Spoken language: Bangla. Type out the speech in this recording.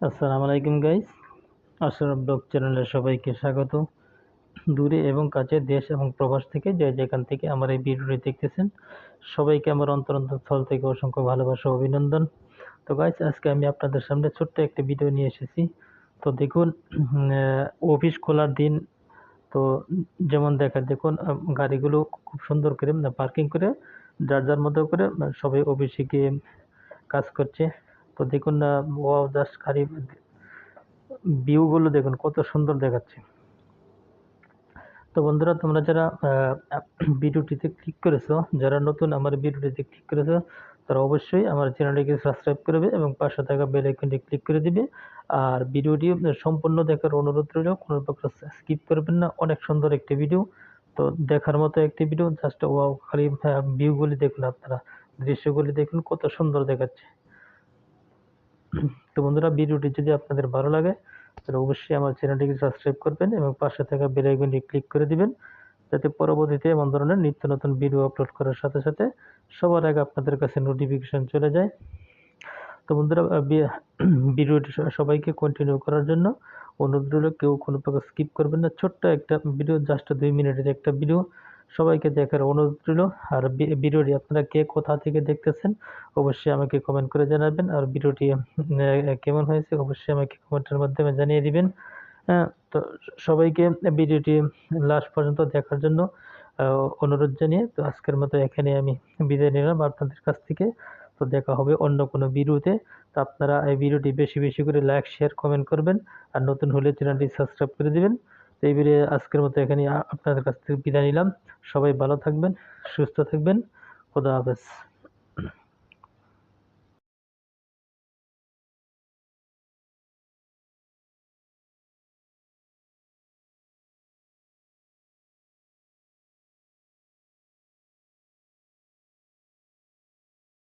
আসসালামু আলাইকুম গাইস। আশরাফ ব্লগ চ্যানেলে সবাইকে স্বাগত। দূরে এবং কাছে, দেশ এবং প্রবাস থেকে যে যেখান থেকে আমার এই ভিডিওটি দেখতেছেন, সবাইকে আমার অন্তরস্থল থেকে অসংখ্য ভালোবাসা ও অভিনন্দন। তো গাইস, আজকে আমি আপনাদের সামনে ছোট্ট একটা ভিডিও নিয়ে এসেছি। তো দেখুন, অফিস খোলার দিন। তো যেমন দেখুন, গাড়িগুলো খুব সুন্দর করে পার্কিং করে যার যার মতো করে সবাই অফিসে গিয়ে কাজ করছে। তো দেখুন না, ওয়াও, জাস্ট গাড়ি ভিউগুলো দেখুন কত সুন্দর দেখাচ্ছে। তো বন্ধুরা, তোমরা যারা ভিডিওটিতে ক্লিক করেছো, যারা নতুন আমার ভিডিওটিতে ক্লিক করেছো, তারা অবশ্যই আমার চ্যানেলটিকে সাবস্ক্রাইব করবে এবং পাশে থাকা বেল আইকনটি ক্লিক করে দিবে। আর ভিডিওটি সম্পূর্ণ দেখার অনুরোধ রইল, কোনো প্রকার স্কিপ করবেন না। অনেক সুন্দর একটি ভিডিও, তো দেখার মতো একটি ভিডিও। জাস্ট ওয়াও, খালি ভিউগুলি দেখুন, আপনারা দৃশ্যগুলি দেখুন কত সুন্দর দেখাচ্ছে। তো বন্ধুরা, ভিডিওটি যদি আপনাদের ভালো লাগে তাহলে অবশ্যই আমার চ্যানেলটিকে সাবস্ক্রাইব করবেন এবং পাশে থাকা বেল আইকনটি ক্লিক করে দিবেন, যাতে পরবর্তীতে এমন ধরনের নিত্য নতুন ভিডিও আপলোড করার সাথে সাথে সবার আগে আপনাদের কাছে নোটিফিকেশন চলে যায়। তো বন্ধুরা, ভিডিওটি সবাইকে কন্টিনিউ করার জন্য অনুরোধ রইল, কেউ কোনো প্রকার স্কিপ করবেন না। ছোট্ট একটা ভিডিও, জাস্ট 2 মিনিটের একটা ভিডিও, সবাইকে দেখার অনুরোধ রইল। আর ভিডিওটি আপনারা কে কোথা থেকে দেখতেছেন অবশ্যই আমাকে কমেন্ট করে জানাবেন। আর ভিডিওটি কেমন হয়েছে অবশ্যই আমাকে কমেন্টের মাধ্যমে জানিয়ে দিবেন। তো সবাইকে ভিডিওটি লাস্ট পর্যন্ত দেখার জন্য অনুরোধ জানিয়ে, তো আজকের মতো এখানে আমি বিদায় নিলাম আপনাদের কাছ থেকে। তো দেখা হবে অন্য কোনো ভিডিওতে। তো আপনারা এই ভিডিওটি বেশি বেশি করে লাইক, শেয়ার, কমেন্ট করবেন। আর নতুন হলে চ্যানেলটি সাবস্ক্রাইব করে দিবেন। তো এই ভিডিও আজকের মতো এখানে আপনাদের কাছ থেকে বিদায় নিলাম। সবাই ভালো থাকবেন, সুস্থ থাকবেন। খোদা হাফেজ।